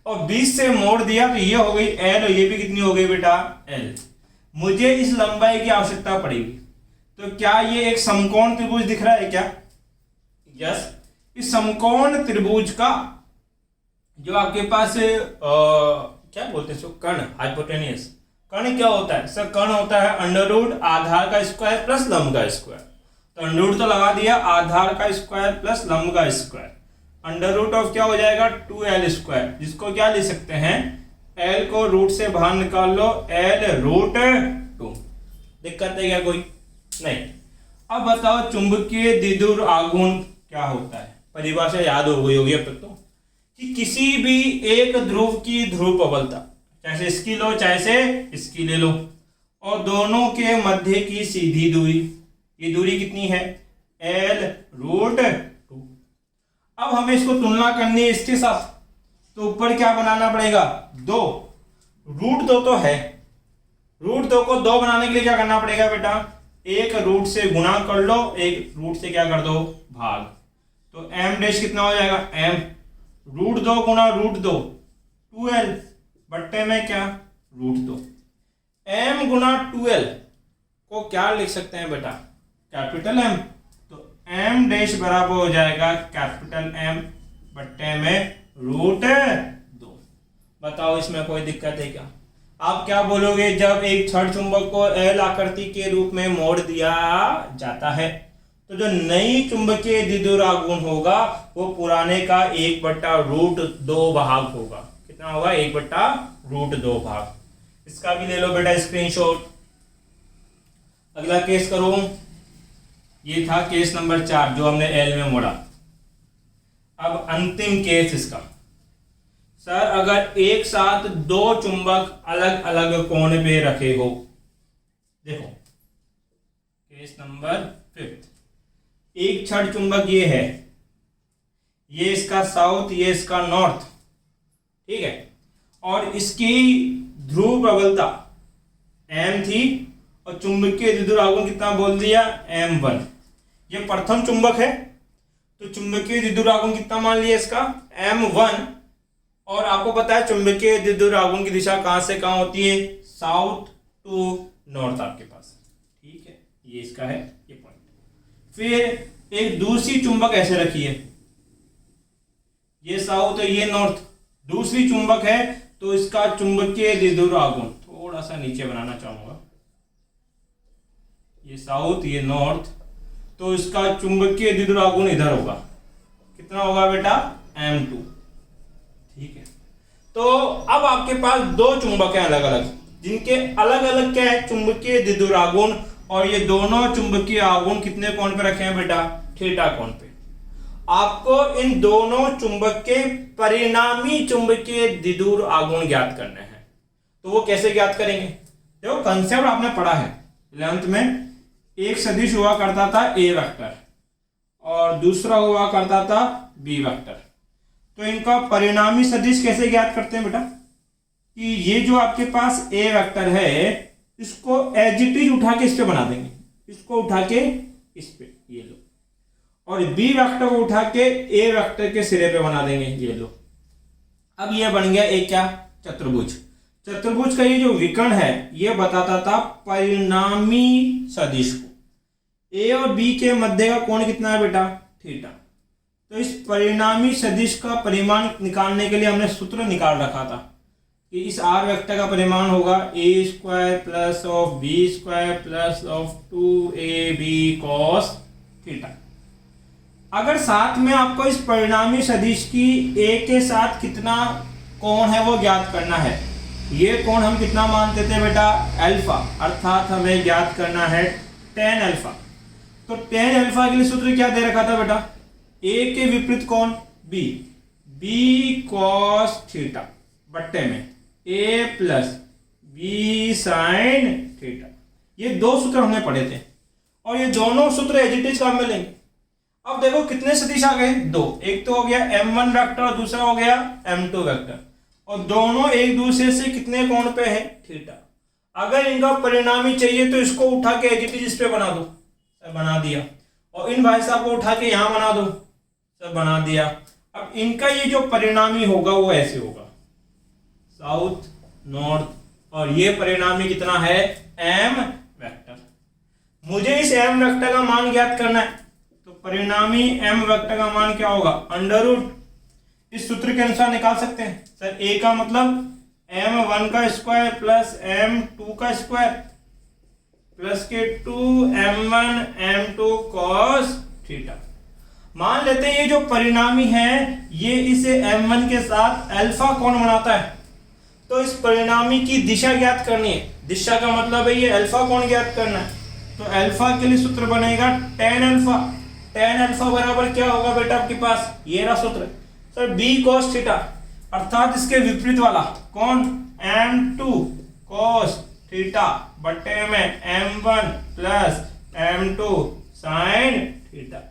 और 20 से मोड़ दिया तो ये हो गई l, और ये भी कितनी हो गई बेटा, l। मुझे इस लंबाई की आवश्यकता पड़ेगी, तो क्या ये एक समकोण त्रिभुज दिख रहा है क्या, यस। इस समकोण त्रिभुज का जो आपके पास क्या बोलते हैं इसको, कर्ण, हाइपोटेनियस। कर्ण क्या होता है सर, कर्ण होता है अंडर रूट आधार का स्क्वायर प्लस लंब का स्क्वायर। तो अंडर रूट तो लगा दिया, आधार का स्क्वायर प्लस लंब का स्क्वायर, अंडर रूट ऑफ क्या हो जाएगा, 2l स्क्वायर, जिसको क्या लिख सकते हैं, l को रूट से बाहर निकाल लो, l रूट 2। दिक्कत है क्या कोई, नहीं। अब बताओ चुंबकीय द्विध्रुव आघूर्ण क्या होता है, परिभाषा याद हो गई होगी अब तक तो, कि किसी भी एक ध्रुव की ध्रुव प्रबलता, चाहे इसकी लो चाहे से इसकी ले लो, और दोनों के मध्य की सीधी दूरी, ये दूरी कितनी है, l रूट 2। अब हमें इसको तुलना करनी है इसके साथ, तो ऊपर क्या बनाना पड़ेगा, 2, रूट 2 तो है, रूट 2 को 2 बनाने के लिए क्या करना पड़ेगा बेटा, एक रूट से गुणा कर लो, एक रूट से क्या कर दो, भाग। तो m डैश कितना हो जाएगा, m रूट 2 गुणा रूट 2, 2l बट्टे में क्या, रूट 2। m गुणा 2l को क्या लिख सकते हैं बेटा, कैपिटल M। तो m डैश बराबर हो जाएगा कैपिटल M बट्टे में रूट 2। बताओ इसमें कोई दिक्कत है क्या, आप क्या बोलोगे, जब एक छड़ चुंबक को L आकृति के रूप में मोड़ दिया जाता है तो जो नई चुंबकीय द्विध्रुव आघूर्ण होगा वो पुराने का 1/√2 भाग होगा। कितना होगा, 1/√2 भाग। इसका भी ले लो बेटा स्क्रीनशॉट। अगला केस करो, ये था केस नंबर 4 जो हमने एल में मोड़ा। अब अंतिम केस इसका, सर अगर एक साथ 2 चुंबक अलग अलग कोण पे रखे हो, देखो केस नंबर 5, एक छड़ चुंबक ये है, ये इसका साउथ, ये इसका नॉर्थ, ठीक है, और इसकी ध्रुव प्रबलता m थी और चुंबकीय द्विध्रुव आघूर्ण कितना बोल दिया, m1। ये प्रथम चुंबक है तो चुंबकीय द्विध्रुव आघूर्ण कितना मान लिया इसका, m1। और आपको पता है चुंबकीय द्विध्रुव आघूर्ण की दिशा कहां से कहां होती है, साउथ टू नॉर्थ आपके पास, ठीक है, ये इसका है ये पॉइंट। फिर एक दूसरी चुंबक ऐसे रखी है, ये साउथ है ये नॉर्थ, दूसरी चुंबक है तो इसका चुंबकीय द्विध्रुव आघूर्ण थोड़ा सा नीचे बनाना चाहूंगा, ये साउथ ये नॉर्थ, तो इसका चुंबकीय द्विध्रुव आघूर्ण इधर होगा, कितना होगा बेटा, m2, ठीक है। तो अब आपके पास 2 चुंबक हैं अलग अलग, जिनके अलग अलग क्या है, चुंबकीय द्विध्रुव आघूर्ण और ये दोनों चुंबकीय आघूर्ण कितने कोण पे रखे हैं बेटा? थीटा कोण पे। आपको इन दोनों चुंबक के परिणामी चुंबकीय द्विध्रुव आघूर्ण ज्ञात करने हैं। तो वो कैसे ज्ञात करेंगे? देखो कंसेप्ट आपने पढ़ा है 11th में। एक सदिश हुआ करता था ए वेक्टर और दूसरा हुआ करता था बी वेक्टर। तो इनका परिणामी सदिश कैसे ज्ञात करते हैं बेटा? कि ये जो आपके पास ए वेक्टर है इसको एज इट इज उठा के इस पे बना देंगे, इसको उठा के इस पे, ये लो, और बी वेक्टर को उठा के ए वेक्टर के सिरे पे बना देंगे, ये लो। अब ये बन गया एक क्या? चतुर्भुज। चतुर्भुज का ये जो विकर्ण है ये बताता था परिणामी सदिश को। ए और बी के मध्य का कोण कितना है बेटा? थीटा। तो इस परिणामी सदिश का परिमाण निकालने के लिए हमने सूत्र निकाल रखा था कि इस आर वेक्टर का परिमाण होगा a square plus of b square plus of 2ab cos theta. अगर साथ में आपको इस परिणामी सदिश की ए के साथ कितना कोण है वो ज्ञात करना है। ये कोण हम कितना मानते थे बेटा? अल्फा, अर्थात हमें ज्ञात करना है tan अल्फा। तो tan अल्फा के लिए सूत्र क्या दे रखा था बेटा? ए के विपरीत कोण बी, बी cos थीटा बट्टे में ए प्लस बी साइन थीटा। ये दो सूत्र हमने पढ़े थे और ये दोनों सूत्र एज इट इज काम में लेंगे। अब देखो कितने सदिश आ गए? दो। एक तो हो गया m1 वेक्टर और दूसरा हो गया m2 वेक्टर, और दोनों एक दूसरे से कितने कोण पे है? थीटा। अगर इनका परिणामी चाहिए तो इसको उठा के एज इट इज इस पे बना दो, सर बना दिया, और इन भाई साहब को उठा के यहां बना दो, सर बना दिया। अब इनका ये जो परिणामी होगा वो ऐसे होगा, साउथ नॉर्थ, और ये परिणामी कितना है? m vector. मुझे इस m वेक्टर का मान ज्ञात करना है, तो परिणामी m वेक्टर का मान क्या होगा? Under root. इस सूत्र के अनुसार निकाल सकते हैं सर। a का मतलब m1 का स्क्वायर प्लस m2 का स्क्वायर प्लस के 2m1 m2 cos थीटा। मान लेते हैं ये जो परिणामी है ये इसे m1 के साथ अल्फा कोण बनाता है, तो इस परिणामी की दिशा ज्ञात करनी है। दिशा का मतलब है ये अल्फा कोण ज्ञात करना है। तो अल्फा के लिए सूत्र बनेगा tan अल्फा। tan अल्फा बराबर क्या होगा बेटा आपके पास? ये रहा सूत्र सर, b cos थीटा, अर्थात इसके विपरीत वाला कौन? m2 cos थीटा बट्टे में m1 plus m2 sin theta.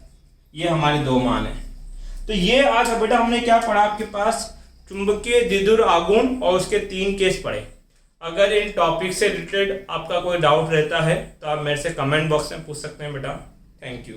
ये हमारे दो मान है। तो ये आज बेटा हमने क्या पढ़ा? आपके पास चुंबकीय द्विध्रुव आघूर्ण और उसके 3 केस पढ़े। अगर इन टॉपिक से रिलेटेड आपका कोई डाउट रहता है तो आप मेरे से कमेंट बॉक्स में पूछ सकते हैं बेटा। Thank you.